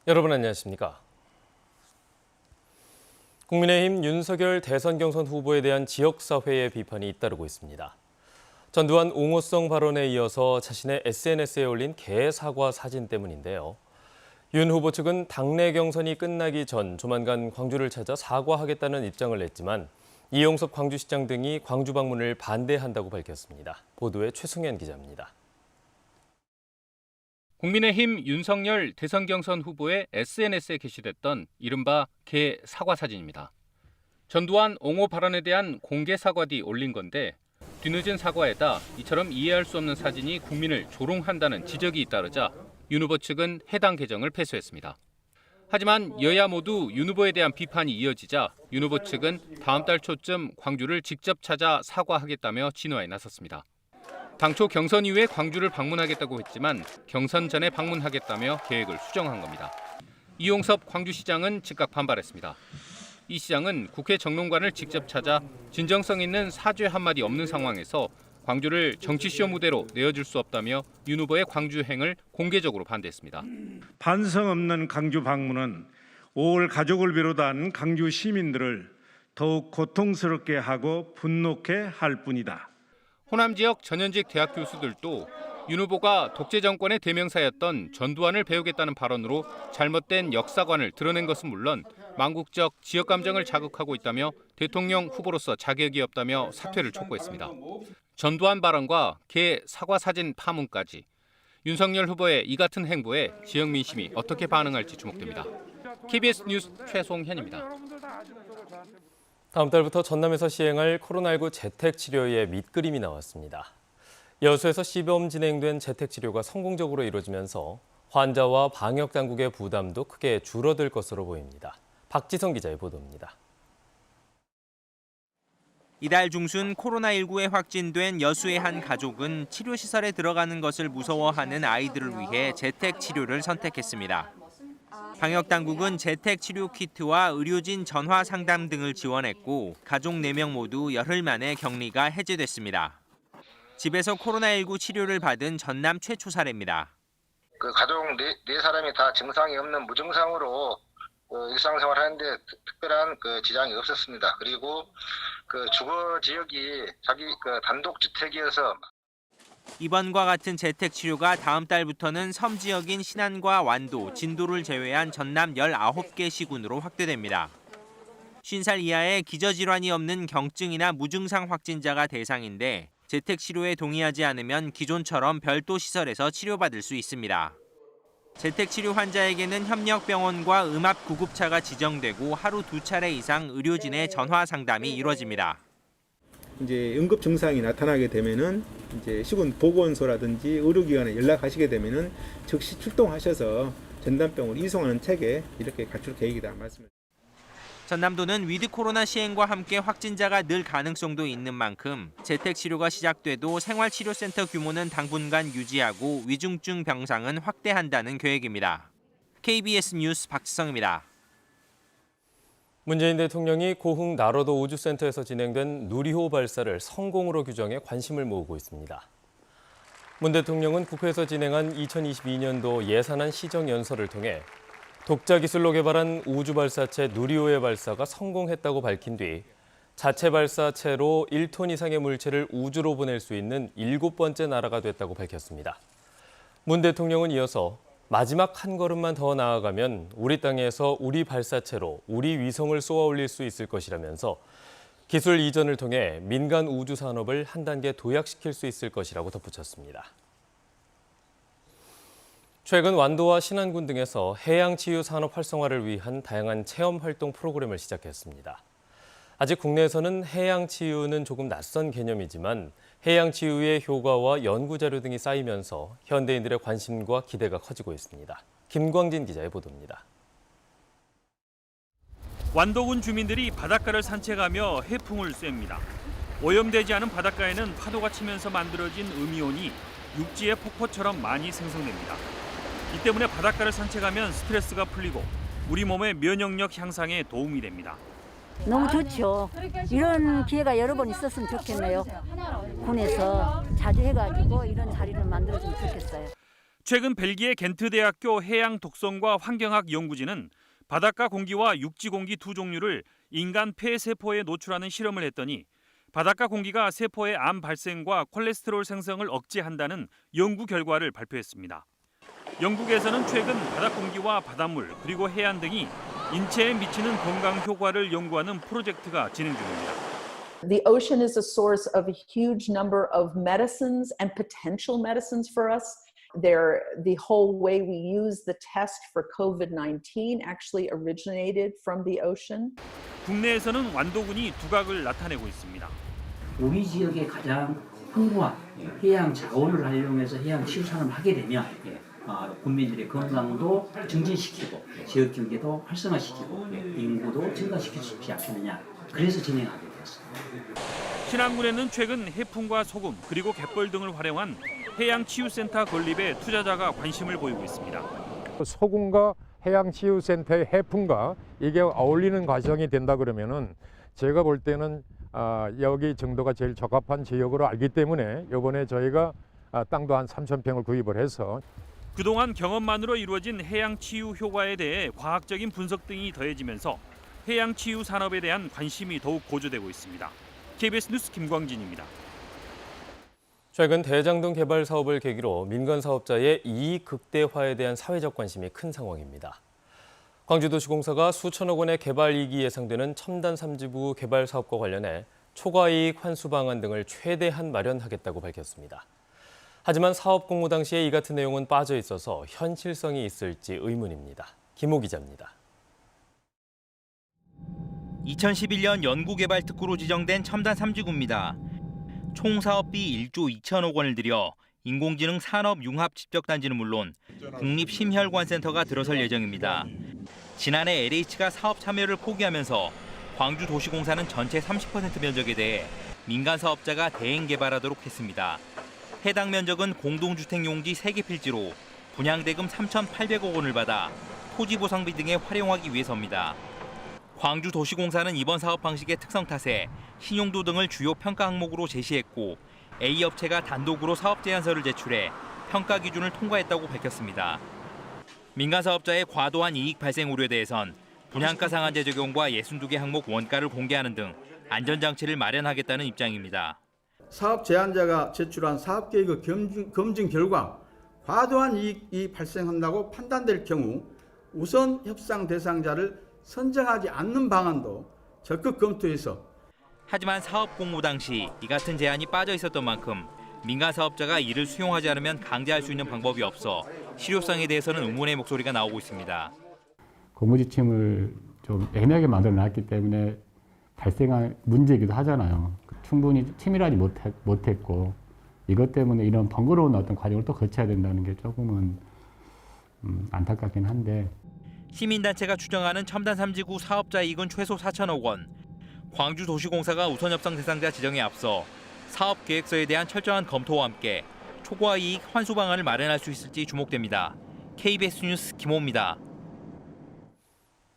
여러분 안녕하십니까? 국민의힘 윤석열 대선 경선 후보에 대한 지역사회의 비판이 잇따르고 있습니다. 전두환 옹호성 발언에 이어서 자신의 SNS에 올린 개 사과 사진 때문인데요. 윤 후보 측은 당내 경선이 끝나기 전 조만간 광주를 찾아 사과하겠다는 입장을 냈지만 이용섭 광주시장 등이 광주 방문을 반대한다고 밝혔습니다. 보도에 최승현 기자입니다. 국민의힘 윤석열 대선 경선 후보의 SNS에 게시됐던 이른바 개 사과 사진입니다. 전두환 옹호 발언에 대한 공개 사과 뒤 올린 건데 뒤늦은 사과에다 이처럼 이해할 수 없는 사진이 국민을 조롱한다는 지적이 잇따르자 윤 후보 측은 해당 계정을 패소했습니다. 하지만 여야 모두 윤 후보에 대한 비판이 이어지자 윤 후보 측은 다음 달 초쯤 광주를 직접 찾아 사과하겠다며 진화에 나섰습니다. 당초 경선 이후에 광주를 방문하겠다고 했지만 경선 전에 방문하겠다며 계획을 수정한 겁니다. 이용섭 광주시장은 즉각 반발했습니다. 이 시장은 국회 정론관을 직접 찾아 진정성 있는 사죄 한마디 없는 상황에서 광주를 정치쇼 무대로 내어줄 수 없다며 윤 후보의 광주행을 공개적으로 반대했습니다. 반성 없는 광주 방문은 5월 가족을 비롯한 광주 시민들을 더욱 고통스럽게 하고 분노케 할 뿐이다. 호남 지역 전현직 대학 교수들도 윤 후보가 독재 정권의 대명사였던 전두환을 배우겠다는 발언으로 잘못된 역사관을 드러낸 것은 물론 망국적 지역 감정을 자극하고 있다며 대통령 후보로서 자격이 없다며 사퇴를 촉구했습니다. 전두환 발언과 개 사과 사진 파문까지 윤석열 후보의 이 같은 행보에 지역 민심이 어떻게 반응할지 주목됩니다. KBS 뉴스 최송현입니다. 다음 달부터 전남에서 시행할 코로나19 재택치료의 밑그림이 나왔습니다. 여수에서 시범 진행된 재택치료가 성공적으로 이루어지면서 환자와 방역당국의 부담도 크게 줄어들 것으로 보입니다. 박지성 기자의 보도입니다. 이달 중순 코로나19에 확진된 여수의 한 가족은 치료시설에 들어가는 것을 무서워하는 아이들을 위해 재택치료를 선택했습니다. 방역당국은 재택치료 키트와 의료진 전화 상담 등을 지원했고 가족 4명 모두 열흘 만에 격리가 해제됐습니다. 집에서 코로나19 치료를 받은 전남 최초 사례입니다. 가족 네 사람이 다 증상이 없는 무증상으로 일상생활하는데 특별한 지장이 없었습니다. 그리고 주거 지역이 자기 단독 주택이어서 이번과 같은 재택치료가 다음 달부터는 섬 지역인 신안과 완도, 진도를 제외한 전남 19개 시군으로 확대됩니다. 50살 이하의 기저질환이 없는 경증이나 무증상 확진자가 대상인데 재택치료에 동의하지 않으면 기존처럼 별도 시설에서 치료받을 수 있습니다. 재택치료 환자에게는 협력병원과 음압구급차가 지정되고 하루 2차례 이상 의료진의 전화 상담이 이루어집니다. 이제 응급 증상이 나타나게 되면은 이제 시군 보건소라든지 의료기관에 연락하시게 되면은 즉시 출동하셔서 전담병으로 이송하는 체계 이렇게 갖출 계획이다 말씀을. 전남도는 위드 코로나 시행과 함께 확진자가 늘 가능성도 있는 만큼 재택치료가 시작돼도 생활치료센터 규모는 당분간 유지하고 위중증 병상은 확대한다는 계획입니다. KBS 뉴스 박지성입니다. 문재인 대통령이 고흥 나로도 우주센터에서 진행된 누리호 발사를 성공으로 규정해 관심을 모으고 있습니다. 문 대통령은 국회에서 진행한 2022년도 예산안 시정연설을 통해 독자 기술로 개발한 우주 발사체 누리호의 발사가 성공했다고 밝힌 뒤 자체 발사체로 1톤 이상의 물체를 우주로 보낼 수 있는 7번째 나라가 됐다고 밝혔습니다. 문 대통령은 이어서 마지막 한 걸음만 더 나아가면 우리 땅에서 우리 발사체로 우리 위성을 쏘아 올릴 수 있을 것이라면서 기술 이전을 통해 민간 우주 산업을 한 단계 도약시킬 수 있을 것이라고 덧붙였습니다. 최근 완도와 신안군 등에서 해양치유 산업 활성화를 위한 다양한 체험 활동 프로그램을 시작했습니다. 아직 국내에서는 해양치유는 조금 낯선 개념이지만 해양치유의 효과와 연구자료 등이 쌓이면서 현대인들의 관심과 기대가 커지고 있습니다. 김광진 기자의 보도입니다. 완도군 주민들이 바닷가를 산책하며 해풍을 쐐니다. 오염되지 않은 바닷가에는 파도가 치면서 만들어진 음이온이 육지의 폭포처럼 많이 생성됩니다. 이 때문에 바닷가를 산책하면 스트레스가 풀리고 우리 몸의 면역력 향상에 도움이 됩니다. 너무 좋죠. 이런 기회가 여러 번 있었으면 좋겠네요. 군에서 자주 해가지고 이런 자리를 만들어주면 좋겠어요. 최근 벨기에 겐트 대학교 해양 독성과 환경학 연구진은 바닷가 공기와 육지 공기 두 종류를 인간 폐 세포에 노출하는 실험을 했더니 바닷가 공기가 세포의 암 발생과 콜레스테롤 생성을 억제한다는 연구 결과를 발표했습니다. 영국에서는 최근 바닷 공기와 바닷물 그리고 해안 등이 인체에 미치는 건강 효과를 연구하는 프로젝트가 진행 중입니다. The ocean is a source of a huge number of medicines and potential medicines for us. The whole way we use the test for COVID-19 actually originated from the ocean. 국내에서는 완도군이 두각을 나타내고 있습니다. 우리 지역에 가장 풍부한 해양 자원을 활용해서 해양 치유 산업을 하게 되면 국민들의 건강도 증진시키고 지역 경제도 활성화시키고 인구도 증가시킬 수 있지 않겠느냐. 그래서 진행하게 되었습니다. 신안군에는 최근 해풍과 소금 그리고 갯벌 등을 활용한 해양치유센터 건립에 투자자가 관심을 보이고 있습니다. 소금과 해양치유센터의 해풍과 이게 어울리는 과정이 된다 그러면은 제가 볼 때는 여기 정도가 제일 적합한 지역으로 알기 때문에 이번에 저희가 땅도 한 3,000평을 구입을 해서 그동안 경험만으로 이루어진 해양치유 효과에 대해 과학적인 분석 등이 더해지면서 해양치유 산업에 대한 관심이 더욱 고조되고 있습니다. KBS 뉴스 김광진입니다. 최근 대장동 개발 사업을 계기로 민간 사업자의 이익 극대화에 대한 사회적 관심이 큰 상황입니다. 광주도시공사가 수천억 원의 개발 이익이 예상되는 첨단 3지구 개발 사업과 관련해 초과이익 환수 방안 등을 최대한 마련하겠다고 밝혔습니다. 하지만 사업 공모 당시에 이 같은 내용은 빠져 있어서 현실성이 있을지 의문입니다. 김호 기자입니다. 2011년 연구개발 특구로 지정된 첨단 3지구입니다. 총 사업비 1조 2천억 원을 들여 인공지능 산업 융합 집적단지는 물론 국립심혈관센터가 들어설 예정입니다. 지난해 LH가 사업 참여를 포기하면서 광주도시공사는 전체 30% 면적에 대해 민간 사업자가 대행 개발하도록 했습니다. 해당 면적은 공동주택 용지 3개 필지로 분양대금 3,800억 원을 받아 토지보상비 등에 활용하기 위해서입니다. 광주도시공사는 이번 사업 방식의 특성 탓에 신용도 등을 주요 평가 항목으로 제시했고 A업체가 단독으로 사업 제안서를 제출해 평가 기준을 통과했다고 밝혔습니다. 민간 사업자의 과도한 이익 발생 우려에 대해선 분양가 상한제 적용과 62개 항목 원가를 공개하는 등 안전장치를 마련하겠다는 입장입니다. 사업 제안자가 제출한 사업계획의 검증 결과 과도한 이익이 발생한다고 판단될 경우 우선 협상 대상자를 선정하지 않는 방안도 적극 검토해서 하지만 사업 공모 당시 이 같은 제안이 빠져 있었던 만큼 민간 사업자가 이를 수용하지 않으면 강제할 수 있는 방법이 없어 실효성에 대해서는 의문의 목소리가 나오고 있습니다. 공모지침을 좀 애매하게 만들어놨기 때문에 발생한 문제이기도 하잖아요. 충분히 치밀하지 못했고 이것 때문에 이런 번거로운 어떤 과정을 또 거쳐야 된다는 게 조금은 안타깝긴 한데 시민단체가 추정하는 첨단 3지구 사업자 이익은 최소 4천억 원. 광주도시공사가 우선 협상 대상자 지정에 앞서 사업 계획서에 대한 철저한 검토와 함께 초과 이익 환수 방안을 마련할 수 있을지 주목됩니다. KBS 뉴스 김호입니다.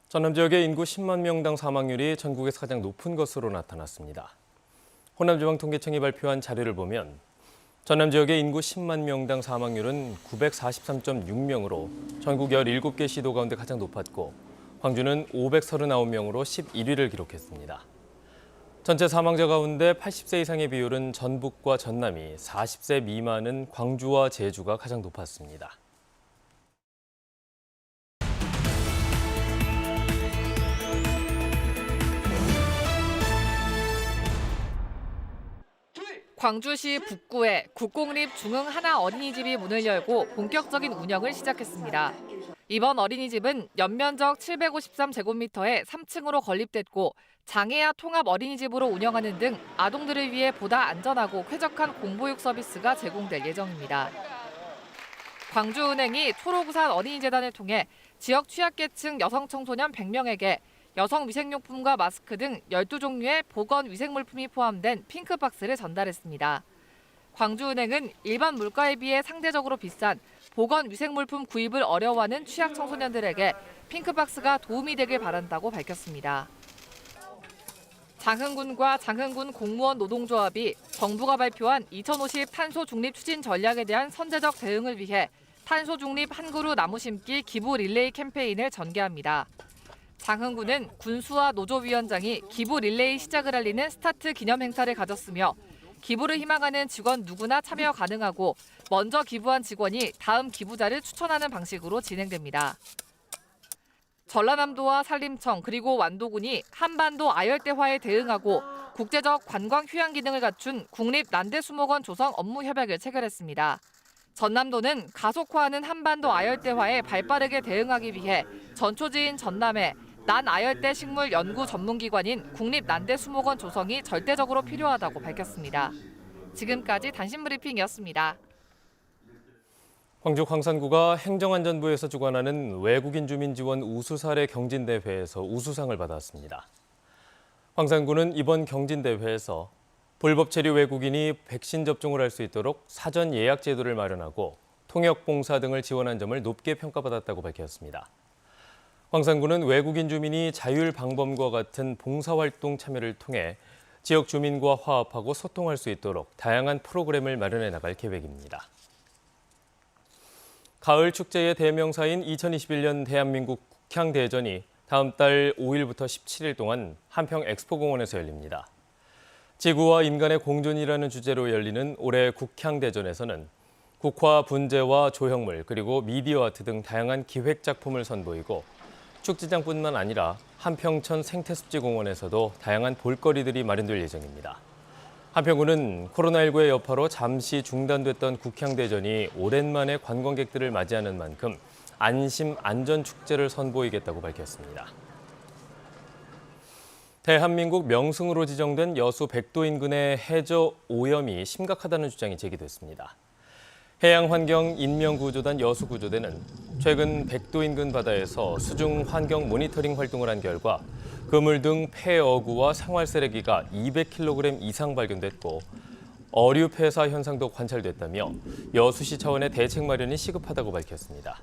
전남 지역의 인구 10만 명당 사망률이 전국에서 가장 높은 것으로 나타났습니다. 호남지방통계청이 발표한 자료를 보면 전남 지역의 인구 10만 명당 사망률은 943.6명으로 전국 17개 시도 가운데 가장 높았고 광주는 539명으로 11위를 기록했습니다. 전체 사망자 가운데 80세 이상의 비율은 전북과 전남이, 40세 미만은 광주와 제주가 가장 높았습니다. 광주시 북구에 국공립 중흥 하나 어린이집이 문을 열고 본격적인 운영을 시작했습니다. 이번 어린이집은 연면적 753제곱미터에 3층으로 건립됐고 장애아 통합 어린이집으로 운영하는 등 아동들을 위해 보다 안전하고 쾌적한 공보육 서비스가 제공될 예정입니다. 광주은행이 초록우산 어린이재단을 통해 지역 취약계층 여성 청소년 100명에게 여성 위생용품과 마스크 등 12종류의 보건 위생물품이 포함된 핑크박스를 전달했습니다. 광주은행은 일반 물가에 비해 상대적으로 비싼 보건 위생물품 구입을 어려워하는 취약 청소년들에게 핑크박스가 도움이 되길 바란다고 밝혔습니다. 장흥군과 장흥군 공무원 노동조합이 정부가 발표한 2050 탄소 중립 추진 전략에 대한 선제적 대응을 위해 탄소 중립 한 그루 나무 심기 기부 릴레이 캠페인을 전개합니다. 장흥군은 군수와 노조위원장이 기부 릴레이 시작을 알리는 스타트 기념 행사를 가졌으며 기부를 희망하는 직원 누구나 참여 가능하고 먼저 기부한 직원이 다음 기부자를 추천하는 방식으로 진행됩니다. 전라남도와 산림청 그리고 완도군이 한반도 아열대화에 대응하고 국제적 관광 휴양 기능을 갖춘 국립난대수목원 조성 업무 협약을 체결했습니다. 전남도는 가속화하는 한반도 아열대화에 발빠르게 대응하기 위해 전초지인 전남에 난아열대 식물 연구 전문기관인 국립난대수목원 조성이 절대적으로 필요하다고 밝혔습니다. 지금까지 단신브리핑이었습니다. 광주 광산구가 행정안전부에서 주관하는 외국인 주민 지원 우수 사례 경진대회에서 우수상을 받았습니다. 광산구는 이번 경진대회에서 불법 체류 외국인이 백신 접종을 할 수 있도록 사전 예약 제도를 마련하고 통역봉사 등을 지원한 점을 높게 평가받았다고 밝혔습니다. 광산구는 외국인 주민이 자율방범과 같은 봉사활동 참여를 통해 지역 주민과 화합하고 소통할 수 있도록 다양한 프로그램을 마련해 나갈 계획입니다. 가을 축제의 대명사인 2021년 대한민국 국향대전이 다음 달 5일부터 17일 동안 한평 엑스포공원에서 열립니다. 지구와 인간의 공존이라는 주제로 열리는 올해 국향대전에서는 국화, 분재와 조형물, 그리고 미디어 아트 등 다양한 기획 작품을 선보이고 축제장뿐만 아니라 한평천 생태습지공원에서도 다양한 볼거리들이 마련될 예정입니다. 한평구는 코로나19의 여파로 잠시 중단됐던 국향대전이 오랜만에 관광객들을 맞이하는 만큼 안심 안전축제를 선보이겠다고 밝혔습니다. 대한민국 명승으로 지정된 여수 백도 인근의 해저 오염이 심각하다는 주장이 제기됐습니다. 해양환경인명구조단 여수구조대는 최근 백도 인근 바다에서 수중 환경 모니터링 활동을 한 결과 그물 등 폐어구와 생활 쓰레기가 200kg 이상 발견됐고 어류 폐사 현상도 관찰됐다며 여수시 차원의 대책 마련이 시급하다고 밝혔습니다.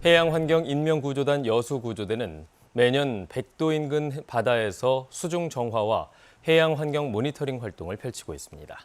해양환경인명구조단 여수구조대는 매년 백도 인근 바다에서 수중 정화와 해양환경 모니터링 활동을 펼치고 있습니다.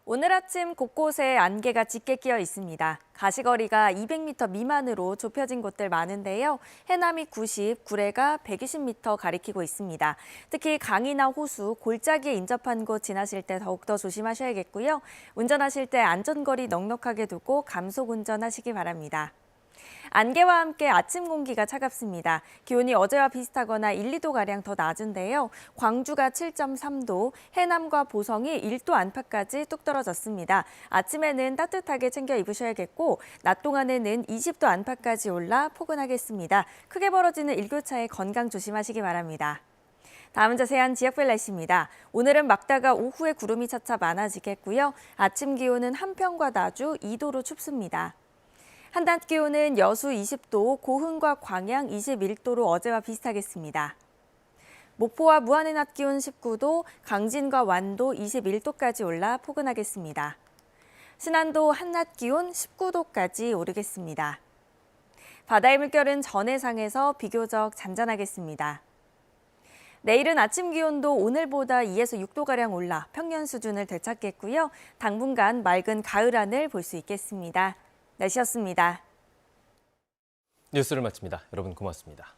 오늘 아침 곳곳에 안개가 짙게 끼어 있습니다. 가시거리가 200m 미만으로 좁혀진 곳들 많은데요. 해남이 90, 구례가 120m 가리키고 있습니다. 특히 강이나 호수, 골짜기에 인접한 곳 지나실 때 더욱더 조심하셔야겠고요. 운전하실 때 안전거리 넉넉하게 두고 감속 운전하시기 바랍니다. 안개와 함께 아침 공기가 차갑습니다. 기온이 어제와 비슷하거나 1, 2도가량 더 낮은데요. 광주가 7.3도, 해남과 보성이 1도 안팎까지 뚝 떨어졌습니다. 아침에는 따뜻하게 챙겨 입으셔야겠고 낮 동안에는 20도 안팎까지 올라 포근하겠습니다. 크게 벌어지는 일교차에 건강 조심하시기 바랍니다. 다음은 자세한 지역별 날씨입니다. 오늘은 막다가 오후에 구름이 차차 많아지겠고요. 아침 기온은 한평과 나주 2도로 춥습니다. 한낮 기온은 여수 20도, 고흥과 광양 21도로 어제와 비슷하겠습니다. 목포와 무안의 낮 기온 19도, 강진과 완도 21도까지 올라 포근하겠습니다. 신안도 한낮 기온 19도까지 오르겠습니다. 바다의 물결은 전해상에서 비교적 잔잔하겠습니다. 내일은 아침 기온도 오늘보다 2에서 6도가량 올라 평년 수준을 되찾겠고요. 당분간 맑은 가을 하늘 볼 수 있겠습니다. 날씨였습니다. 뉴스를 마칩니다. 여러분 고맙습니다.